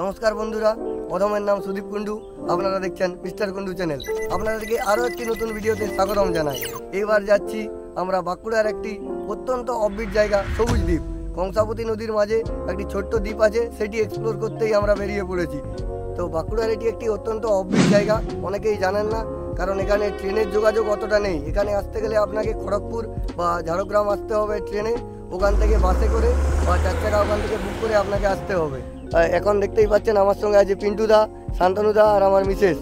নমস্কার বন্ধুরা, প্রথমের নাম সুদীপ কুন্ডু। আপনারা দেখছেন মিস্টার কুন্ডু চ্যানেল। আপনাদেরকে আরও একটি নতুন ভিডিওতে স্বাগতম জানাই। এইবার যাচ্ছি আমরা বাঁকুড়ার একটি অত্যন্ত অফবিট জায়গা সবুজ দ্বীপ। কংসাবতী নদীর মাঝে একটি ছোট্ট দ্বীপ আছে, সেটি এক্সপ্লোর করতেই আমরা বেরিয়ে পড়েছি। তো বাঁকুড়ার এটি একটি অত্যন্ত অফবিট জায়গা, অনেকেই জানেন না, কারণ এখানে ট্রেনের যোগাযোগ অতটা নেই। এখানে আসতে গেলে আপনাকে খড়গপুর বা ঝাড়গ্রাম আসতে হবে ট্রেনে, ওখান থেকে বাসে করে বা 4 চাকা ওখান থেকে বুক করে আপনাকে আসতে হবে। এখন দেখতেই পাচ্ছেন আমার সঙ্গে আছে পিন্টুদা, শান্তনুদা আর আমার মিসেস।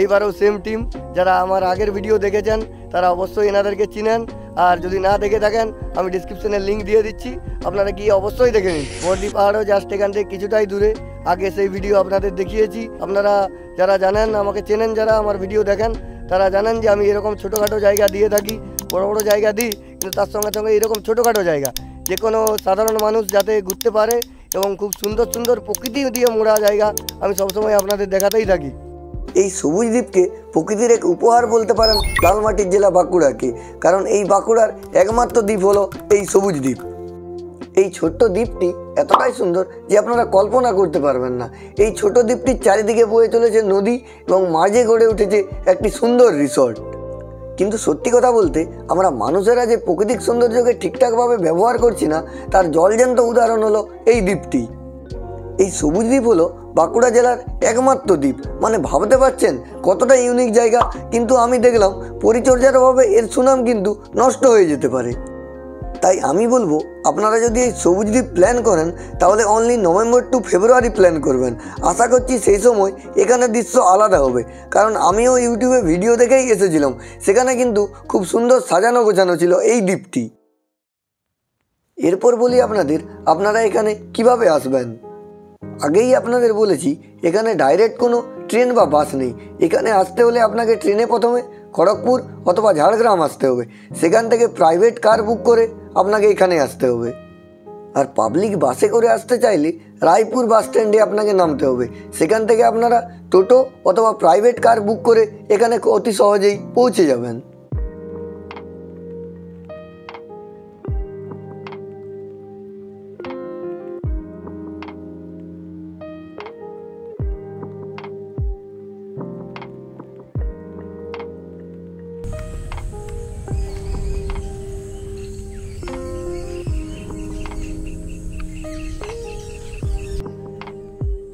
এইবারেও same team. যারা আমার আগের ভিডিও দেখেছেন তারা অবশ্যই এনাদেরকে চিনেন, আর যদি না দেখে থাকেন আমি ডিসক্রিপশনে লিঙ্ক দিয়ে দিচ্ছি, আপনারা গিয়ে অবশ্যই দেখে নিন। বর্দি পাহাড়ও জাস্ট এখান থেকে কিছুটাই দূরে, আগে সেই ভিডিও আপনাদের দেখিয়েছি। আপনারা যারা জানেন, আমাকে চেনেন, যারা আমার ভিডিও দেখেন তারা জানেন যে আমি এরকম ছোটোখাটো জায়গা দিয়ে থাকি। বড় বড় জায়গা দিই, কিন্তু তার সঙ্গে সঙ্গে এরকম ছোটোখাটো জায়গা যে কোনো সাধারণ মানুষ যাতে ঘুরতে পারে এবং খুব সুন্দর সুন্দর প্রকৃতি দিয়ে মোড়া জায়গা আমি সবসময় আপনাদের দেখাতেই থাকি। এই সবুজ দ্বীপকে প্রকৃতির এক উপহার বলতে পারেন লালমাটির জেলা বাঁকুড়াকে, কারণ এই বাঁকুড়ার একমাত্র দ্বীপ হলো এই সবুজ দ্বীপ। এই ছোট্ট দ্বীপটি এতটাই সুন্দর যে আপনারা কল্পনা করতে পারবেন না। এই ছোট দ্বীপটির চারিদিকে বয়ে চলেছে নদী এবং মাঝে গড়ে উঠেছে একটি সুন্দর রিসর্ট। কিন্তু সত্যি কথা বলতে, আমরা মানুষেরা যে প্রাকৃতিক সৌন্দর্যকে ঠিকঠাকভাবে ব্যবহার করছি না, তার জলজ্যান্ত উদাহরণ হলো এই দ্বীপটি। এই সবুজ দ্বীপ হলো বাঁকুড়া জেলার একমাত্র দ্বীপ। মানে ভাবতে পারছেন কতটা ইউনিক জায়গা, কিন্তু আমি দেখলাম পরিচর্যার অভাবে এর সুনাম কিন্তু নষ্ট হয়ে যেতে পারে। তাই আমি বলবো, আপনারা যদি এই সবুজ দ্বীপ প্ল্যান করেন তাহলে অনলি নভেম্বর টু ফেব্রুয়ারি প্ল্যান করবেন। আশা করছি সেই সময় এখানে দৃশ্য আলাদা হবে, কারণ আমিও ইউটিউবে ভিডিও দেখেই এসেছিলাম। সেখানে কিন্তু খুব সুন্দর সাজানো গোছানো ছিল এই দ্বীপটি। এরপর বলি আপনাদের, আপনারা এখানে কিভাবে আসবেন। আগেই আপনাদের বলেছি এখানে ডাইরেক্ট কোনো ট্রেন বা বাস নেই। এখানে আসতে হলে আপনাকে ট্রেনে প্রথমে খড়গপুর অথবা ঝাড়গ্রাম আসতে হবে, সেখান থেকে প্রাইভেট কার বুক করে আপনাকে এখানে আসতে হবে। আর পাবলিক বাসে করে আসতে চাইলে রায়পুর বাস স্ট্যান্ডে আপনাকে নামতে হবে। সেখান থেকে আপনারা টোটো অথবা প্রাইভেট কার বুক করে এখানে অতি সহজেই পৌঁছে যাবেন।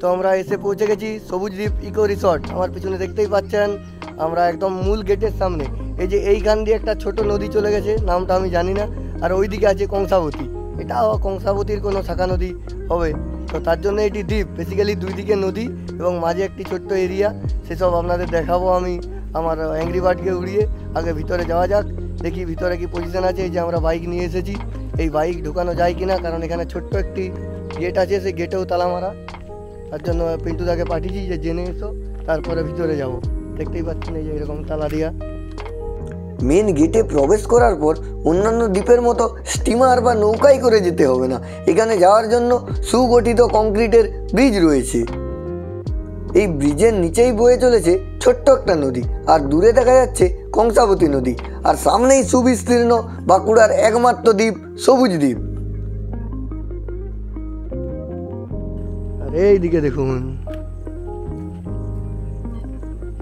তো আমরা এসে পৌঁছে গেছি সবুজ দ্বীপ ইকো রিসর্ট। আমার পিছনে দেখতেই পাচ্ছেন আমরা একদম মূল গেটের সামনে। এই যে এইখান দিয়ে একটা ছোট নদী চলে গেছে, নামটা আমি জানি না, আর ওই দিকে আছে কংসাবতী। এটা কংসাবতীর কোনো শাখা নদী হবে, তো তার জন্য এটি দ্বীপ। বেসিক্যালি দুই দিকে নদী এবং মাঝে একটি ছোট্ট এরিয়া, সেসব আপনাদের দেখাবো আমি আমার অ্যাংরি বার্ডকে উড়িয়ে। আগে ভিতরে যাওয়া যাক, দেখি ভিতরে কি পজিশন আছে। এই যে আমরা বাইক নিয়ে এসেছি, এই বাইক ঢোকানো যায় কিনা, কারণ এখানে ছোট্ট একটি গেট আছে, সেই গেটেও তালা মারা। তার জন্য পিন্টুদাকে পাঠিয়েছি যে জেনে এসো, তারপরে ভিতরে যাব। দেখতেই পাচ্ছেন এই যে এরকম তালা দিয়া। মেন গেটে প্রবেশ করার পর অন্যান্য দ্বীপের মতো স্টিমার বা নৌকায় করে যেতে হবে না। এখানে যাওয়ার জন্য সুগঠিত কংক্রিটের ব্রিজ রয়েছে। এই ব্রিজের নিচেই বয়ে চলেছে ছোট্ট একটা নদী, আর দূরে দেখা যাচ্ছে কংসাবতী নদী, আর সামনেই সুবিস্তীর্ণ বাঁকুড়ার একমাত্র দ্বীপ সবুজ দ্বীপ। এইদিকে দেখুন,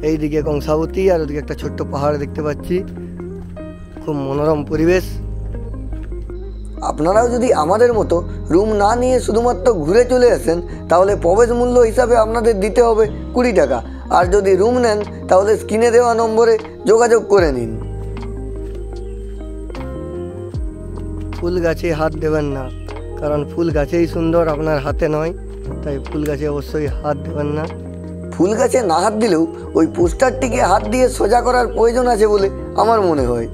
এইদিকে কংসাবতী, আর ওদিকে একটা ছোট্ট পাহাড় দেখতে পাচ্ছি। খুব মনোরম পরিবেশ। আপনারাও যদি আমাদের মতো রুম না নিয়ে শুধুমাত্র ঘুরে চলে আসেন, তাহলে প্রবেশ মূল্য হিসাবে আপনাদের দিতে হবে 20 টাকা। আর যদি রুম নেন তাহলে স্ক্রিনে দেওয়া নম্বরে যোগাযোগ করে নিন। ফুল গাছে হাত দেবেন না, কারণ ফুল গাছেই সুন্দর, আপনার হাতে নয়। তাই ফুল গাছে অবশ্যই হাত দেবেন না। ফুল গাছে না হাত দিলেও ওই পোস্টারটিকে হাত দিয়ে সোজা করার প্রয়োজন আছে বলে আমার মনে হয়।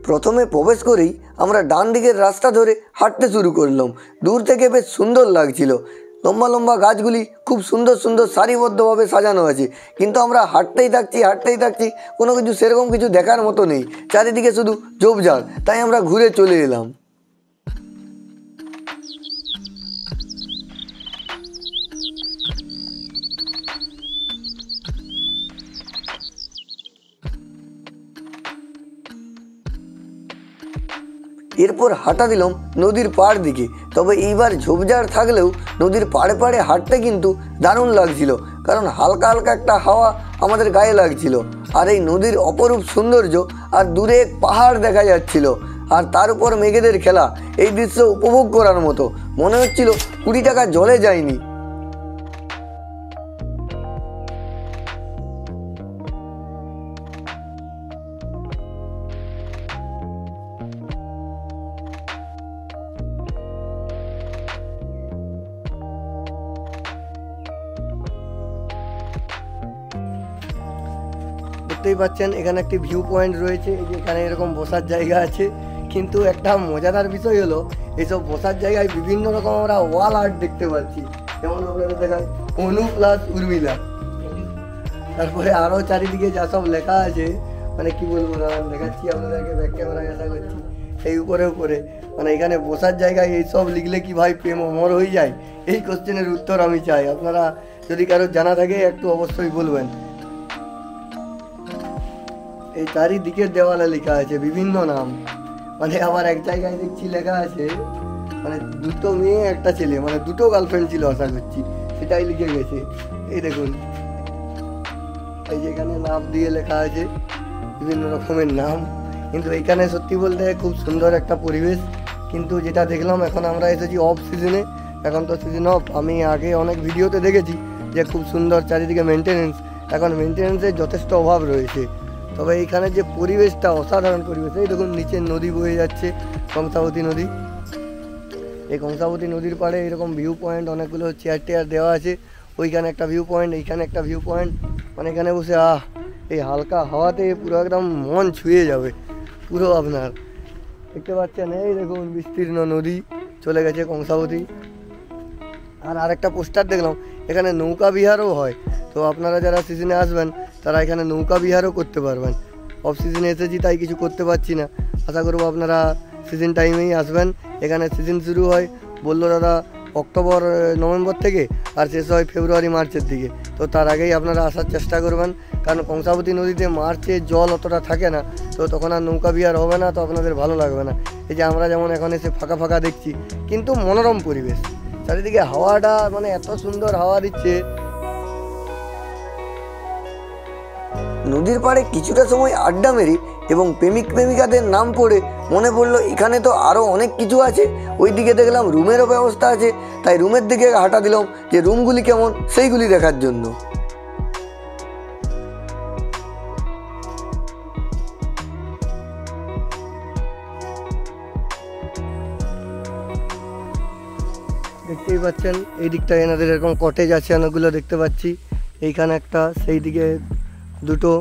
প্রথমে প্রবেশ করেই আমরা ডান দিকের রাস্তা ধরে হাঁটতে শুরু করলাম। দূর থেকে বেশ সুন্দর লাগছিল। লম্বা লম্বা গাছগুলি খুব সুন্দর সুন্দর সারিবদ্ধভাবে সাজানো আছে, কিন্তু আমরা হাঁটতেই থাকছি, কোনো কিছু সেরকম কিছু দেখার মতো নেই। চারিদিকে শুধু ঝোপঝাড়, তাই আমরা ঘুরে চলে এলাম। এরপর হাঁটা দিলাম নদীর পাড় দিকে। তবে এইবার ঝোপঝাড় থাকলেও নদীর পাড়ে পাড়ে হাঁটতে কিন্তু দারুণ লাগছিল, কারণ হালকা হালকা একটা হাওয়া আমাদের গায়ে লাগছিল। আর এই নদীর অপরূপ সৌন্দর্য, আর দূরে এক পাহাড় দেখা যাচ্ছিল, আর তার উপর মেঘেদের খেলা। এই দৃশ্য উপভোগ করার মতো। মনে হচ্ছিল 20 টাকা জলে যায়নি। দেখতেই পাচ্ছেন এখানে একটি ভিউ পয়েন্ট রয়েছে, এখানে এরকম বসার জায়গা আছে। কিন্তু একটা মজাদার বিষয় হলো, এইসব বসার জায়গায় বিভিন্ন রকম আমরা ওয়াল আর্ট দেখতে পাচ্ছি। যেমন আপনাদের দেখায় অনু প্লাস উর্মিলা, তারপরে আরও চারিদিকে যা সব লেখা আছে, মানে কি বলবো না, দেখাচ্ছি আপনাদেরকে ব্যাক ক্যামেরায় আশা করছি। এই উপরে উপরে মানে এখানে বসার জায়গায় এইসব লিখলে কি ভাই প্রেম অমর হয়ে যায়? এই কোশ্চেনের উত্তর আমি চাই। আপনারা যদি কারো জানা থাকে একটু অবশ্যই বলবেন। এই চারিদিকের দেওয়ালে লেখা আছে বিভিন্ন নাম। মানে আবার এক জায়গায় দেখছি লেখা আছে মানে 2 মেয়ে 1 ছেলে, মানে 2 গার্লফ্রেন্ড ছিল আশা করছি, সেটাই লিখে গেছে। এই দেখুন, এই যেখানে নাম দিয়ে লেখা আছে বিভিন্ন রকমের নাম। কিন্তু এখানে সত্যি বলতে খুব সুন্দর একটা পরিবেশ। কিন্তু যেটা দেখলাম, এখন আমরা এসেছি অফ সিজনে, এখন তো সিজন অফ। আমি আগে অনেক ভিডিওতে দেখেছি যে খুব সুন্দর চারিদিকে মেনটেনেন্স, এখন মেনটেনেন্সের যথেষ্ট অভাব রয়েছে। তবে এইখানে যে পরিবেশটা অসাধারণ পরিবেশ। এই দেখুন নিচে নদী বয়ে যাচ্ছে, কংসাবতী নদী। এই কংসাবতী নদীর পাড়ে এরকম ভিউ পয়েন্ট অনেকগুলো চেয়ার টেয়ার দেওয়া আছে। ওইখানে একটা ভিউ পয়েন্ট, এইখানে একটা ভিউ পয়েন্ট। মানে এখানে বসে এই হালকা হাওয়াতে পুরো একদম মন ছুঁয়ে যাবে পুরো আপনার। দেখতে পাচ্ছেন এই দেখুন বিস্তীর্ণ নদী চলে গেছে কংসাবতী। আর আরেকটা পোস্টার দেখলাম, এখানে নৌকা বিহারও হয়। তো আপনারা যারা সিজনে আসবেন তারা এখানে নৌকা বিহারও করতে পারবেন। অফ সিজনে এসেছি তাই কিছু করতে পারছি না, আশা করবো আপনারা সিজন টাইমেই আসবেন। এখানে সিজন শুরু হয় বললো দাদা অক্টোবর নভেম্বর থেকে, আর শেষ হয় ফেব্রুয়ারি মার্চের দিকে। তো তার আগেই আপনারা আসার চেষ্টা করবেন, কারণ কংসাবতী নদীতে মার্চে জল অতটা থাকে না, তো তখন আর নৌকা বিহার হবে না, তো আপনাদের ভালো লাগবে না। এই যে আমরা যেমন এখন এসে ফাঁকা ফাঁকা দেখছি, কিন্তু মনোরম পরিবেশ, চারিদিকে হাওয়াটা মানে এত সুন্দর হাওয়া দিচ্ছে। নদীর পাড়ে কিছুটা সময় আড্ডা মেরি এবং প্রেমিক প্রেমিকাদের নাম পড়ে মনে পড়লো এখানে তো আরও অনেক কিছু আছে। ওই দিকে দেখলাম রুমেরও ব্যবস্থা আছে, তাই রুমের দিকে হাঁটা দিলাম যে রুমগুলি কেমন সেইগুলি দেখার জন্য। দেখতেই পাচ্ছেন এই দিকটায় এনাদের এরকম কটেজ আছে অনেকগুলো দেখতে পাচ্ছি। এইখানে একটা, সেই দিকে 2।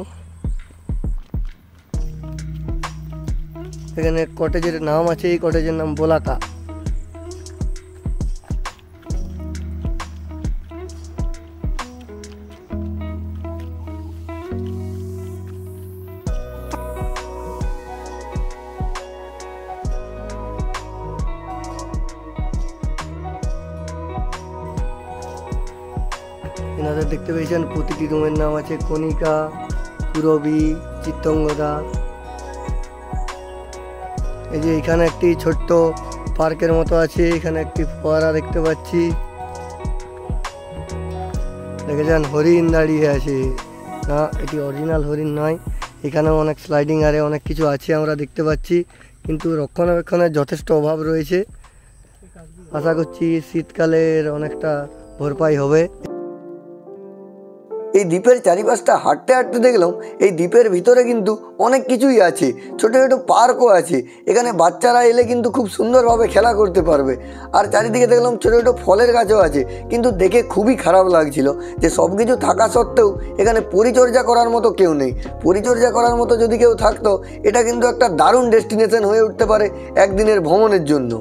এখানে কটেজের নাম আছে, এই কটেজের নাম বোলাকা। এনাদের দেখতে পেয়েছেন প্রতিটি রুমের নাম আছে কণিকা, পুরবী, চিত্তঙ্গদা। এই যে এখানে একটি ছোট্ট পার্কের মতো আছে, এখানে একটি ফোয়ারা দেখতে পাচ্ছি। দেখেছেন হরিণ দাঁড়িয়ে আছে, না এটি অরিজিনাল হরিণ নয়। এখানেও অনেক স্লাইডিং আরে অনেক কিছু আছে আমরা দেখতে পাচ্ছি, কিন্তু রক্ষণাবেক্ষণের যথেষ্ট অভাব রয়েছে। আশা করছি শীতকালের অনেকটা ভরপাই হবে। এই দ্বীপের চারিপাশটা হাঁটতে হাঁটতে দেখলাম এই দ্বীপের ভিতরে কিন্তু অনেক কিছুই আছে, ছোটো ছোটো পার্কও আছে। এখানে বাচ্চারা এলে কিন্তু খুব সুন্দরভাবে খেলা করতে পারবে। আর চারিদিকে দেখলাম ছোটো ছোটো ফলের গাছও আছে, কিন্তু দেখে খুবই খারাপ লাগছিল যে সব কিছু থাকা সত্ত্বেও এখানে পরিচর্যা করার মতো কেউ নেই। পরিচর্যা করার মতো যদি কেউ থাকতো, এটা কিন্তু একটা দারুণ ডেস্টিনেশন হয়ে উঠতে পারে একদিনের ভ্রমণের জন্য।